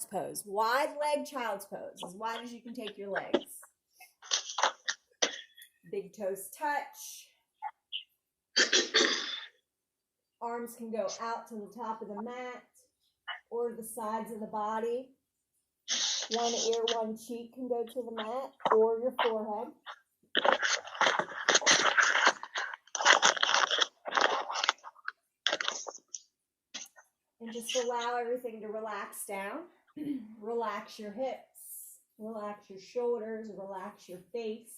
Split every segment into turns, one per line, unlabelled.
pose. Wide leg child's pose, as wide as you can take your legs. Big toes touch. Arms can go out to the top of the mat or the sides of the body. One ear, one cheek can go to the mat or your forehead. And just allow everything to relax down. Relax your hips, relax your shoulders, relax your face.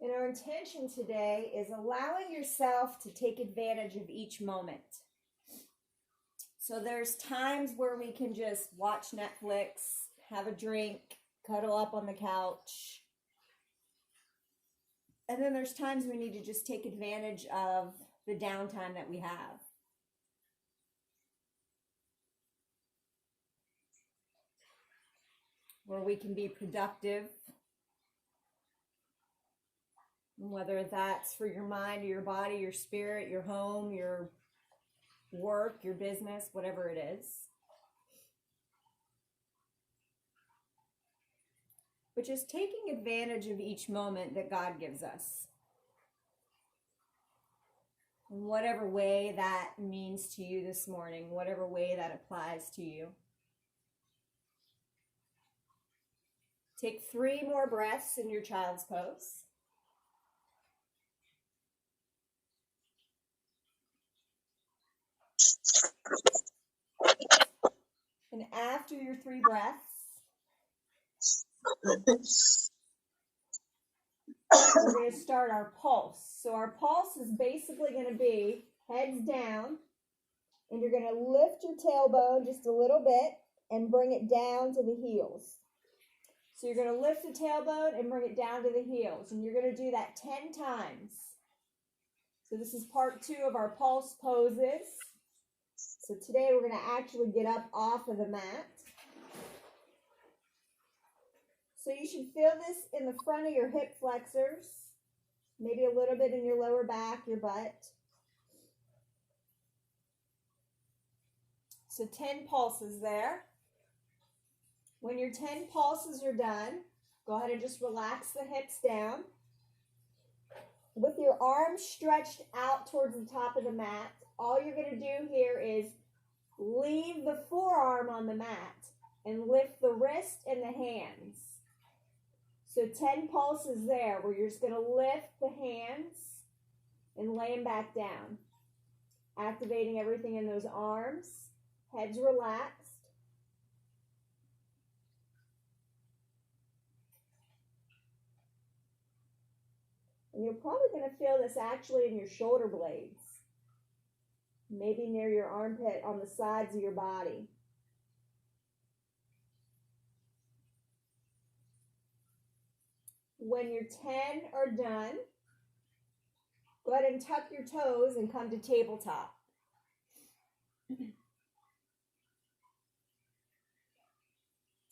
And our intention today is allowing yourself to take advantage of each moment. So there's times where we can just watch Netflix, have a drink, cuddle up on the couch. And then there's times we need to just take advantage of the downtime that we have. Where we can be productive. Whether that's for your mind, or your body, your spirit, your home, your work, your business, whatever it is. But just taking advantage of each moment that God gives us. In whatever way that means to you this morning, whatever way that applies to you. Take 3 more breaths in your child's pose. And after your 3 breaths, we're going to start our pulse. So our pulse is basically going to be heads down, and you're going to lift your tailbone just a little bit and bring it down to the heels. So you're going to lift the tailbone and bring it down to the heels, and you're going to do that 10 times. So this is part 2 of our pulse poses. So today we're going to actually get up off of the mat. So you should feel this in the front of your hip flexors, maybe a little bit in your lower back, your butt. So 10 pulses there. When your 10 pulses are done, go ahead and just relax the hips down. With your arms stretched out towards the top of the mat, all you're going to do here is leave the forearm on the mat and lift the wrist and the hands. So 10 pulses there where you're just going to lift the hands and lay them back down. Activating everything in those arms, heads relaxed. And you're probably going to feel this actually in your shoulder blades. Maybe near your armpit on the sides of your body. When your 10 are done, go ahead and tuck your toes and come to tabletop.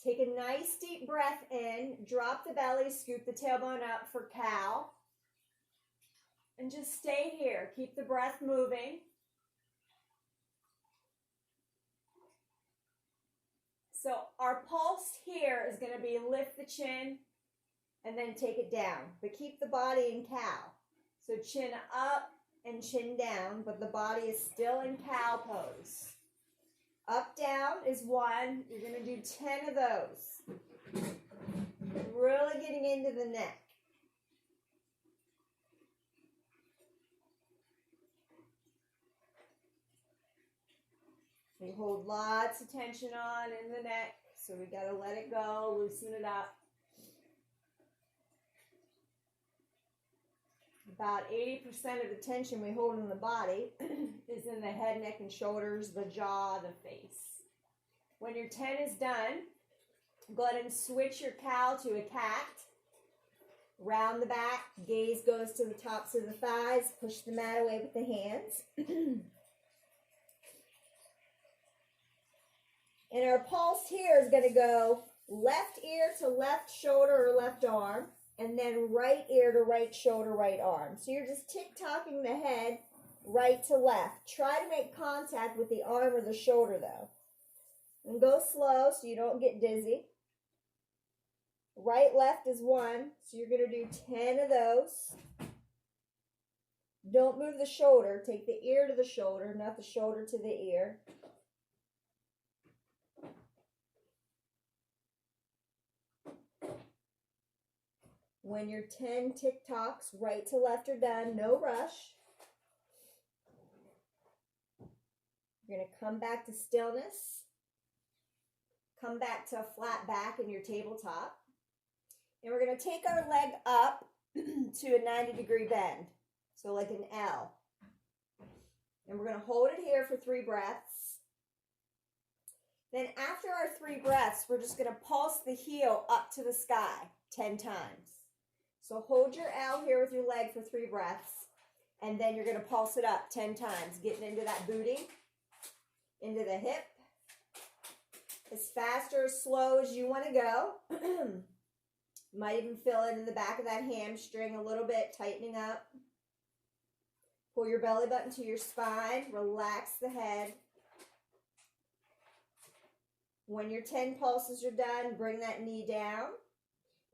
Take a nice deep breath in, drop the belly, scoop the tailbone up for cow. And just stay here. Keep the breath moving. So our pulse here is going to be lift the chin and then take it down. But keep the body in cow. So chin up and chin down, but the body is still in cow pose. Up, down is 1. You're going to do 10 of those. Really getting into the neck. We hold lots of tension on in the neck, so we got to let it go, loosen it up. About 80% of the tension we hold in the body is in the head, neck, and shoulders, the jaw, the face. When your 10 is done, go ahead and switch your cow to a cat. Round the back, gaze goes to the tops of the thighs, push the mat away with the hands. And our pulse here is going to go left ear to left shoulder or left arm, and then right ear to right shoulder, right arm. So you're just tick-tocking the head right to left. Try to make contact with the arm or the shoulder though. And go slow so you don't get dizzy. Right, left is 1, so you're going to do 10 of those. Don't move the shoulder. Take the ear to the shoulder, not the shoulder to the ear. When your 10 tick-tocks, right to left are done, no rush. You're going to come back to stillness. Come back to a flat back in your tabletop. And we're going to take our leg up to a 90-degree bend. So like an L. And we're going to hold it here for 3 breaths. Then after our 3 breaths, we're just going to pulse the heel up to the sky 10 times. So hold your L here with your leg for 3 breaths. And then you're going to pulse it up 10 times, getting into that booty, into the hip. As fast or as slow as you want to go. Might even feel it in the back of that hamstring a little bit, tightening up. Pull your belly button to your spine. Relax the head. When your 10 pulses are done, bring that knee down.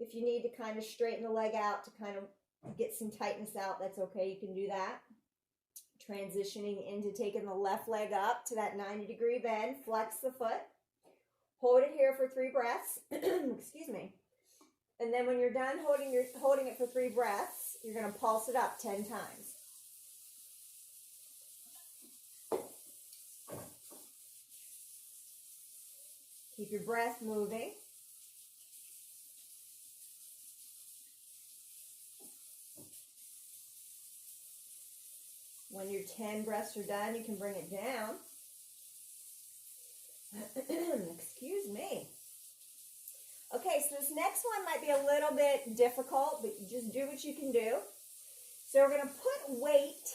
If you need to kind of straighten the leg out to kind of get some tightness out, that's okay. You can do that. Transitioning into taking the left leg up to that 90-degree bend. Flex the foot. Hold it here for 3 breaths. Excuse me. And then when you're done holding it for 3 breaths, you're going to pulse it up 10 times. Keep your breath moving. When your 10 breaths are done, you can bring it down. Excuse me. Okay, so this next one might be a little bit difficult, but just do what you can do. So we're going to put weight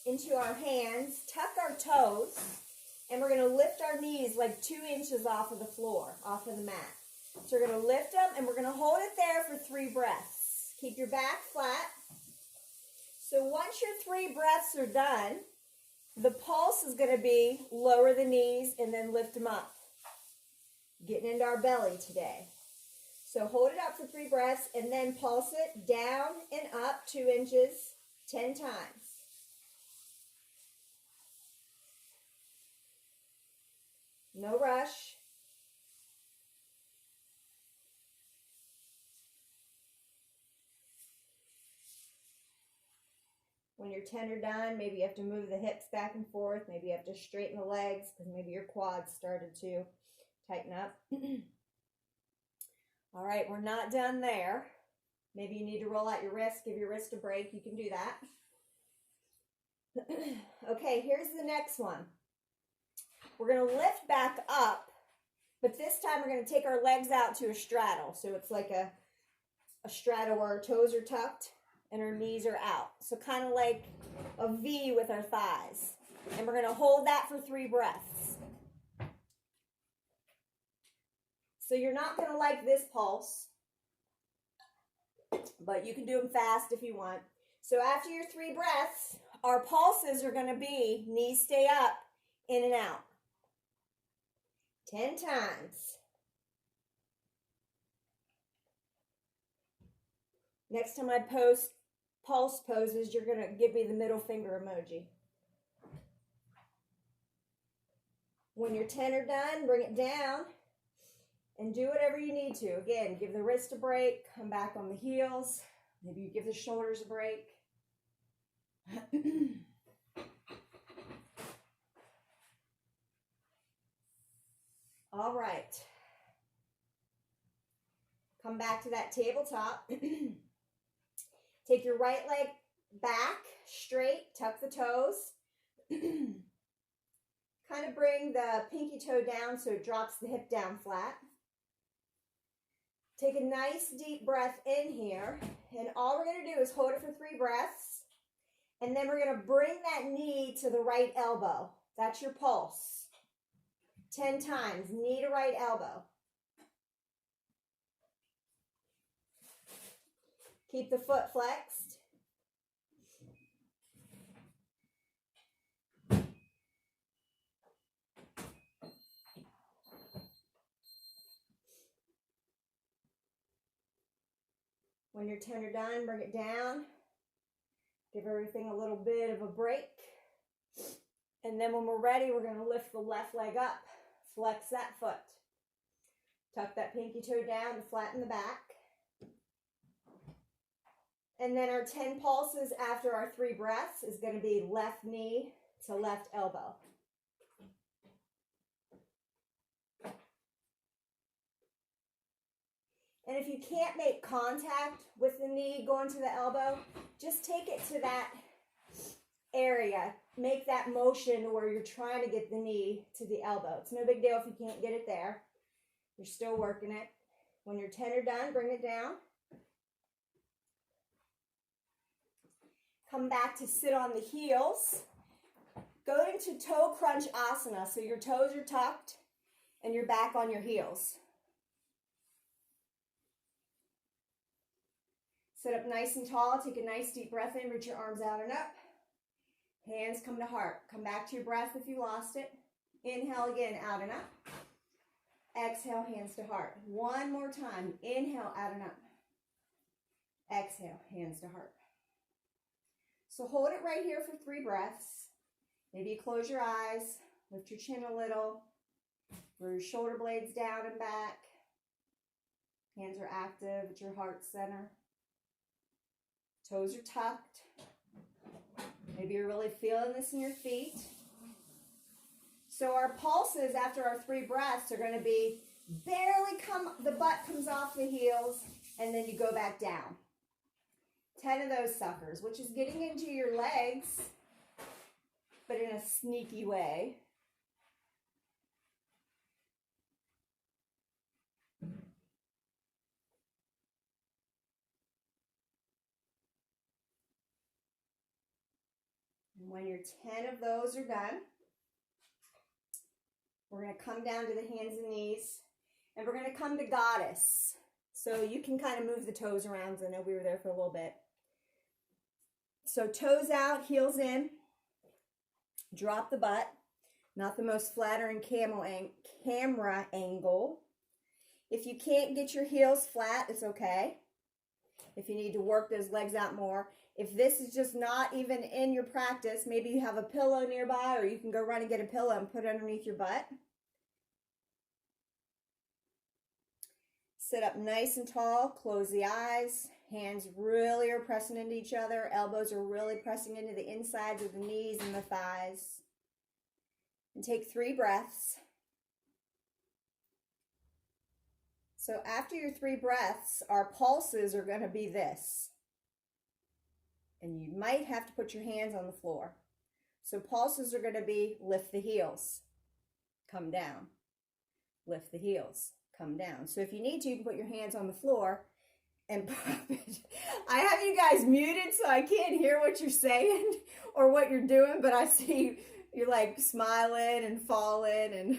into our hands, tuck our toes, and we're going to lift our knees like 2 inches off of the floor, off of the mat. So we're going to lift them, and we're going to hold it there for 3 breaths. Keep your back flat. So once your 3 breaths are done, the pulse is going to be lower the knees and then lift them up. Getting into our belly today. So hold it up for 3 breaths and then pulse it down and up 2 inches 10 times. No rush. When your 10 are done, maybe you have to move the hips back and forth. Maybe you have to straighten the legs because maybe your quads started to tighten up. All right, we're not done there. Maybe you need to roll out your wrist, give your wrist a break. You can do that. Okay, here's the next one. We're going to lift back up, but this time we're going to take our legs out to a straddle. So it's like a straddle where our toes are tucked and our knees are out. So kind of like a V with our thighs. And we're going to hold that for 3 breaths. So you're not going to like this pulse, but you can do them fast if you want. So after your 3 breaths, our pulses are going to be knees stay up, in and out. 10 times. Next time I post pulse poses, you're going to give me the middle finger emoji. When your 10 are done, bring it down and do whatever you need to. Again, give the wrist a break, come back on the heels. Maybe you give the shoulders a break. All right. Come back to that tabletop. Take your right leg back, straight, tuck the toes. Kind of bring the pinky toe down so it drops the hip down flat. Take a nice deep breath in here, and all we're going to do is hold it for 3 breaths, and then we're going to bring that knee to the right elbow. That's your pulse. 10 times, knee to right elbow. Keep the foot flexed. When you're 10 or done, bring it down. Give everything a little bit of a break. And then when we're ready, we're going to lift the left leg up. Flex that foot. Tuck that pinky toe down to flatten the back. And then our 10 pulses after our 3 breaths is going to be left knee to left elbow. And if you can't make contact with the knee going to the elbow, just take it to that area. Make that motion where you're trying to get the knee to the elbow. It's no big deal if you can't get it there. You're still working it. When you're 10 or done, bring it down. Come back to sit on the heels. Go into toe crunch asana. So your toes are tucked and you're back on your heels. Sit up nice and tall. Take a nice deep breath in. Reach your arms out and up. Hands come to heart. Come back to your breath if you lost it. Inhale again, out and up. Exhale, hands to heart. One more time. Inhale, out and up. Exhale, hands to heart. So hold it right here for 3 breaths. Maybe you close your eyes. Lift your chin a little. Roll your shoulder blades down and back. Hands are active at your heart center. Toes are tucked. Maybe you're really feeling this in your feet. So our pulses after our 3 breaths are going to be barely the butt comes off the heels, and then you go back down. 10 of those suckers, which is getting into your legs, but in a sneaky way. And when your 10 of those are done, we're going to come down to the hands and knees, and we're going to come to goddess. So you can kind of move the toes around. I know we were there for a little bit. So toes out, heels in, drop the butt. Not the most flattering camera angle. If you can't get your heels flat, it's okay. If you need to work those legs out more. If this is just not even in your practice, maybe you have a pillow nearby, or you can go run and get a pillow and put it underneath your butt. Sit up nice and tall, close the eyes. Hands really are pressing into each other. Elbows are really pressing into the insides of the knees and the thighs. And take 3 breaths. So after your 3 breaths, our pulses are going to be this. And you might have to put your hands on the floor. So pulses are going to be lift the heels, come down. Lift the heels, come down. So if you need to, you can put your hands on the floor and pop it. I have you guys muted so I can't hear what you're saying or what you're doing, but I see you're like smiling and falling. And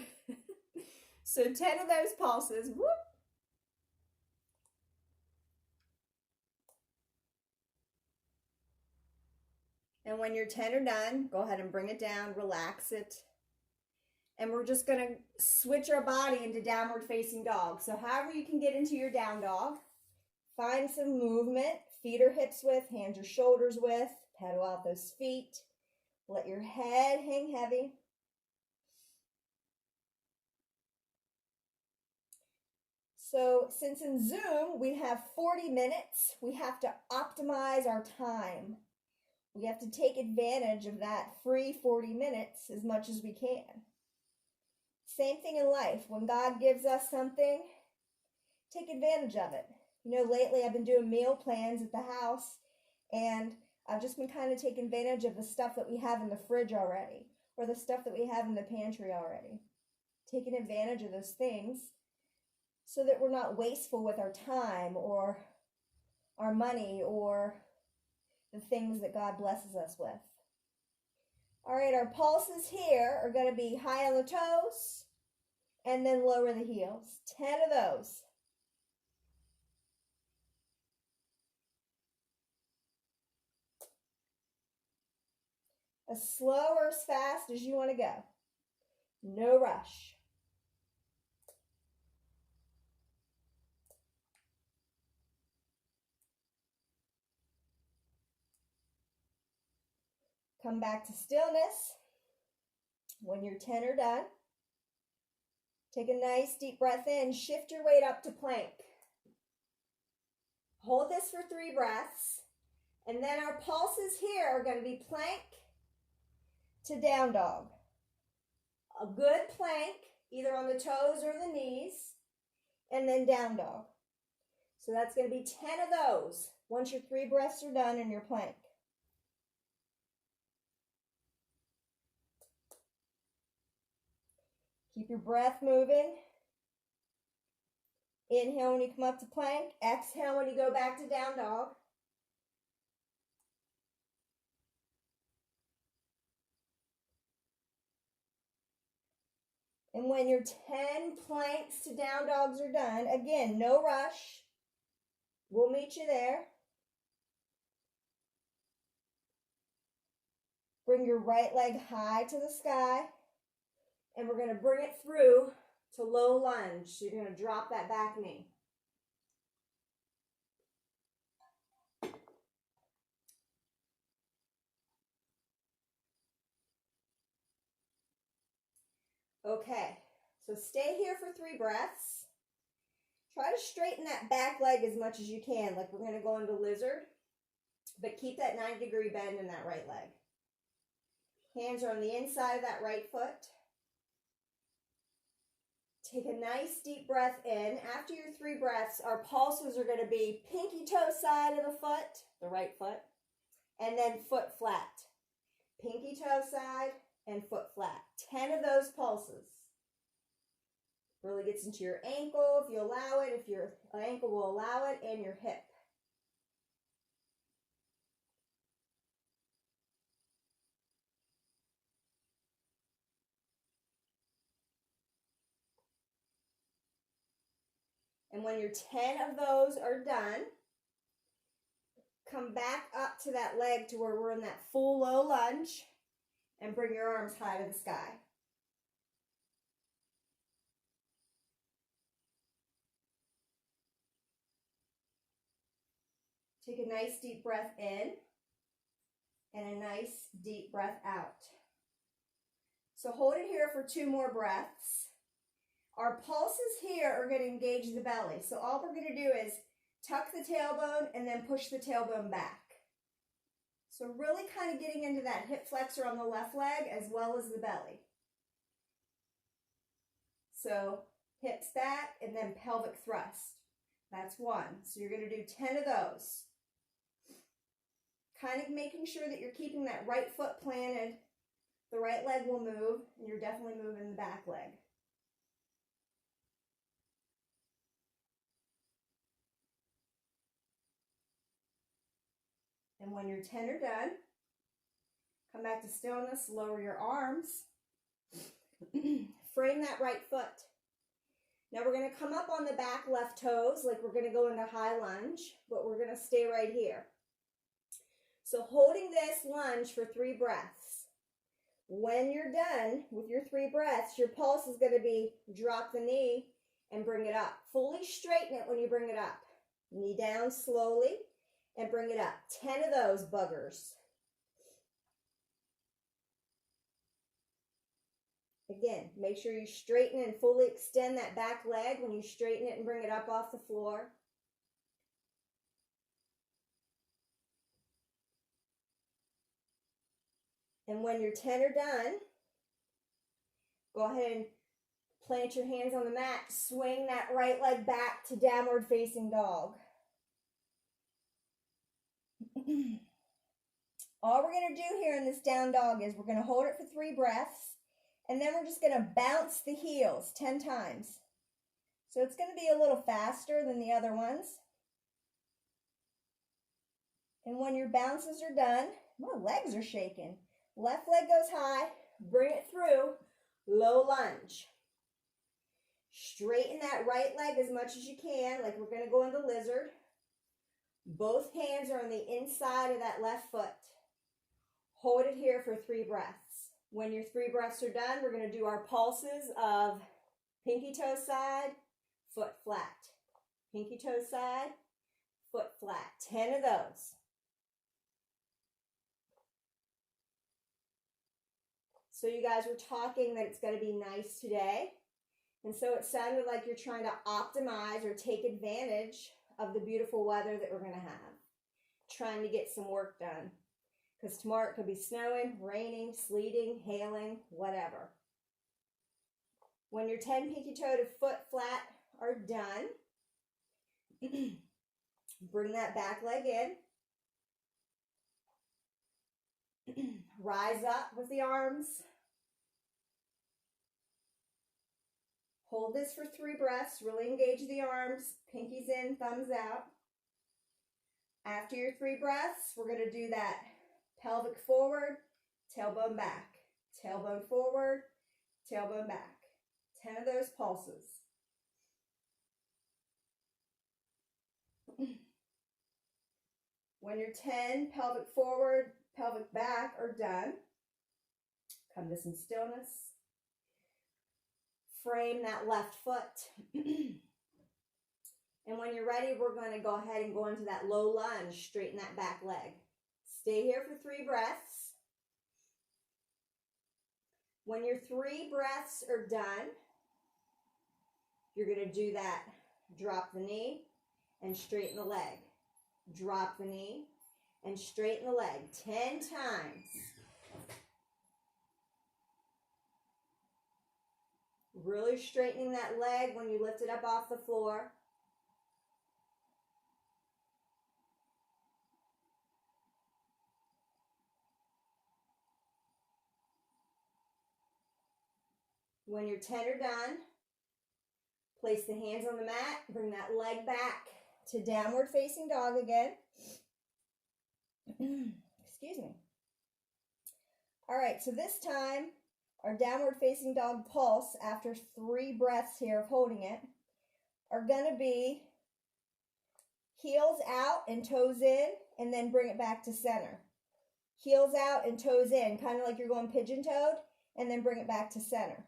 so 10 of those pulses. Whoop. And when you're 10 are done, go ahead and bring it down, relax it. And we're just going to switch our body into downward facing dog. So however you can get into your down dog, find some movement, feet or hips width, hands or shoulders width, pedal out those feet. Let your head hang heavy. So since in Zoom we have 40 minutes, we have to optimize our time. We have to take advantage of that free 40 minutes as much as we can. Same thing in life. When God gives us something, take advantage of it. You know, lately I've been doing meal plans at the house, and I've just been kind of taking advantage of the stuff that we have in the fridge already. or the stuff that we have in the pantry already. Taking advantage of those things so that we're not wasteful with our time or our money or the things that God blesses us with. All right, our pulses here are going to be high on the toes and then lower the heels. 10 of those. As slow or as fast as you want to go. No rush. Come back to stillness. When your 10 are done, take a nice deep breath in. Shift your weight up to plank. Hold this for 3 breaths. And then our pulses here are going to be plank to down dog. A good plank, either on the toes or the knees, and then down dog. So that's going to be 10 of those once your 3 breaths are done in your plank. Keep your breath moving. Inhale when you come up to plank. Exhale when you go back to down dog. And when your 10 planks to down dogs are done, again, no rush. We'll meet you there. Bring your right leg high to the sky. And we're going to bring it through to low lunge. So you're going to drop that back knee. Okay, so stay here for 3 breaths. Try to straighten that back leg as much as you can, like we're going to go into lizard. But keep that 90-degree bend in that right leg. Hands are on the inside of that right foot. Take a nice deep breath in. After your 3 breaths, our pulses are going to be pinky toe side of the foot, the right foot, and then foot flat. Pinky toe side and foot flat. 10 of those pulses. Really gets into your ankle if you allow it, if your ankle will allow it, and your hip. And when your 10 of those are done, come back up to that leg to where we're in that full low lunge and bring your arms high to the sky. Take a nice deep breath in and a nice deep breath out. So hold it here for 2 more breaths. Our pulses here are going to engage the belly. So all we're going to do is tuck the tailbone and then push the tailbone back. So really kind of getting into that hip flexor on the left leg as well as the belly. So hips back and then pelvic thrust. That's 1. So you're going to do 10 of those. Kind of making sure that you're keeping that right foot planted. The right leg will move, and you're definitely moving the back leg. And when your 10 are done, come back to stillness, lower your arms. Frame that right foot. Now we're going to come up on the back left toes like we're going to go into high lunge, but we're going to stay right here. So holding this lunge for 3 breaths. When you're done with your 3 breaths, your pulse is going to be drop the knee and bring it up. Fully straighten it when you bring it up. Knee down slowly and bring it up. 10 of those buggers. Again, make sure you straighten and fully extend that back leg when you straighten it and bring it up off the floor. And when your 10 are done, go ahead and plant your hands on the mat. Swing that right leg back to downward facing dog. All we're going to do here in this down dog is we're going to hold it for 3 breaths, and then we're just going to bounce the heels 10 times. So it's going to be a little faster than the other ones. And when your bounces are done, my legs are shaking. Left leg goes high, bring it through, low lunge. Straighten that right leg as much as you can, like we're going to go into lizard. Both hands are on the inside of that left foot. Hold it here for 3 breaths. When your 3 breaths are done, we're going to do our pulses of pinky toe side, foot flat. Pinky toe side, foot flat. 10 of those. So you guys were talking that it's going to be nice today. And so it sounded like you're trying to optimize or take advantage of the beautiful weather that we're going to have. Trying to get some work done. Because tomorrow it could be snowing, raining, sleeting, hailing, whatever. When your 10 pinky toe to foot flat are done, bring that back leg in. Rise up with the arms. Hold this for 3 breaths. Really engage the arms. Pinkies in, thumbs out. After your 3 breaths, we're going to do that pelvic forward, tailbone back. Tailbone forward, tailbone back. 10 of those pulses. When your 10 pelvic forward, pelvic back are done, come to some stillness. Frame that left foot. And when you're ready, we're going to go ahead and go into that low lunge. Straighten that back leg. Stay here for 3 breaths. When your 3 breaths are done, you're going to do that. Drop the knee and straighten the leg. Drop the knee and straighten the leg 10 times. Really straightening that leg when you lift it up off the floor. When your 10 are done, place the hands on the mat, bring that leg back to downward facing dog again. Excuse me. All right, so this time, our downward facing dog pulse, after 3 breaths here of holding it, are going to be heels out and toes in, and then bring it back to center. Heels out and toes in, kind of like you're going pigeon-toed, and then bring it back to center.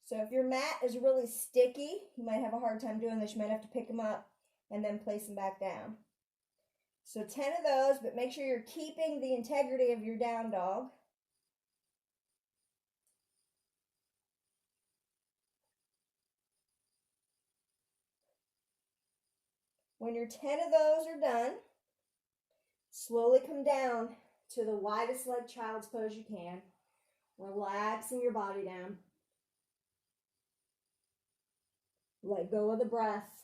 So if your mat is really sticky, you might have a hard time doing this. You might have to pick them up and then place them back down. So 10 of those, but make sure you're keeping the integrity of your down dog. When your 10 of those are done, slowly come down to the widest leg child's pose you can, relaxing your body down. Let go of the breath.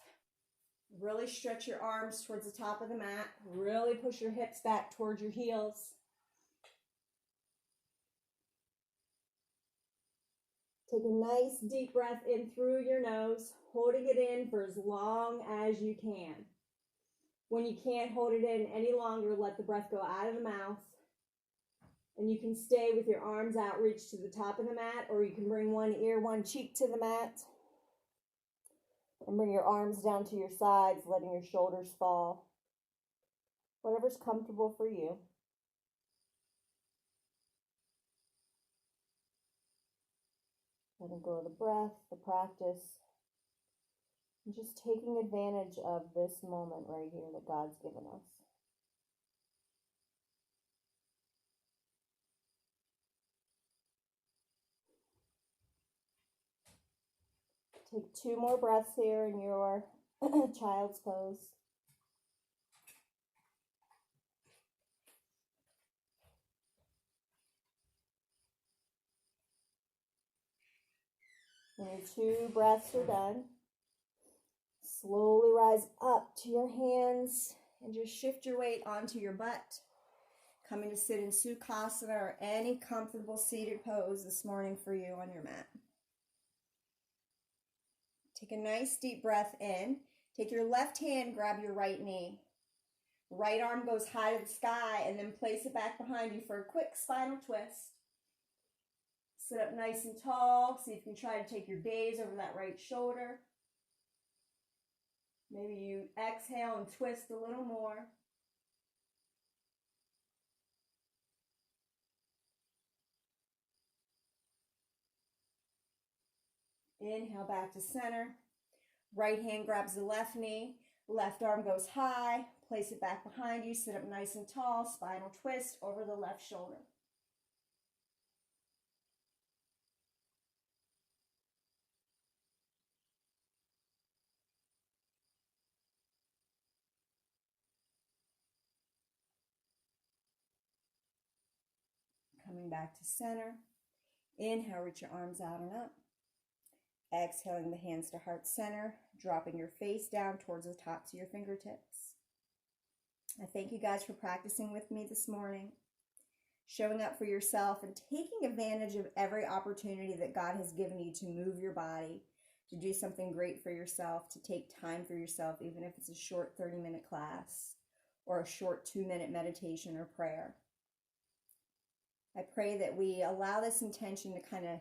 Really stretch your arms towards the top of the mat. Really push your hips back towards your heels. Take a nice deep breath in through your nose, holding it in for as long as you can. When you can't hold it in any longer, let the breath go out of the mouth. And you can stay with your arms out, reach to the top of the mat, or you can bring one ear, one cheek to the mat. And bring your arms down to your sides, letting your shoulders fall. Whatever's comfortable for you. Letting go of the breath, the practice. And just taking advantage of this moment right here that God's given us. Take 2 more breaths here in your child's pose. When your 2 breaths are done, slowly rise up to your hands and just shift your weight onto your butt. Coming to sit in Sukhasana or any comfortable seated pose this morning for you on your mat. Take a nice deep breath in. Take your left hand, grab your right knee. Right arm goes high to the sky, and then place it back behind you for a quick spinal twist. Sit up nice and tall. See if you can try to take your gaze over that right shoulder. Maybe you exhale and twist a little more. Inhale back to center. Right hand grabs the left knee. Left arm goes high. Place it back behind you. Sit up nice and tall. Spinal twist over the left shoulder. Coming back to center. Inhale, reach your arms out and up. Exhaling the hands to heart center, dropping your face down towards the tops of your fingertips. I thank you guys for practicing with me this morning, showing up for yourself and taking advantage of every opportunity that God has given you to move your body, to do something great for yourself, to take time for yourself, even if it's a short 30-minute class or a short 2-minute meditation or prayer. I pray that we allow this intention to kind of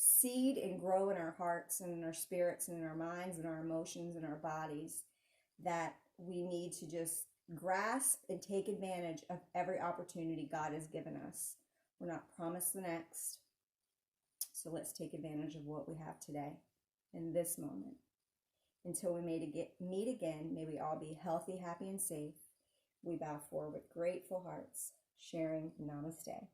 seed and grow in our hearts and in our spirits and in our minds and our emotions and our bodies, that we need to just grasp and take advantage of every opportunity God has given us. We're not promised the next, so let's take advantage of what we have today in this moment. Until we meet again, may we all be healthy, happy, and safe. We bow forward with grateful hearts, sharing Namaste.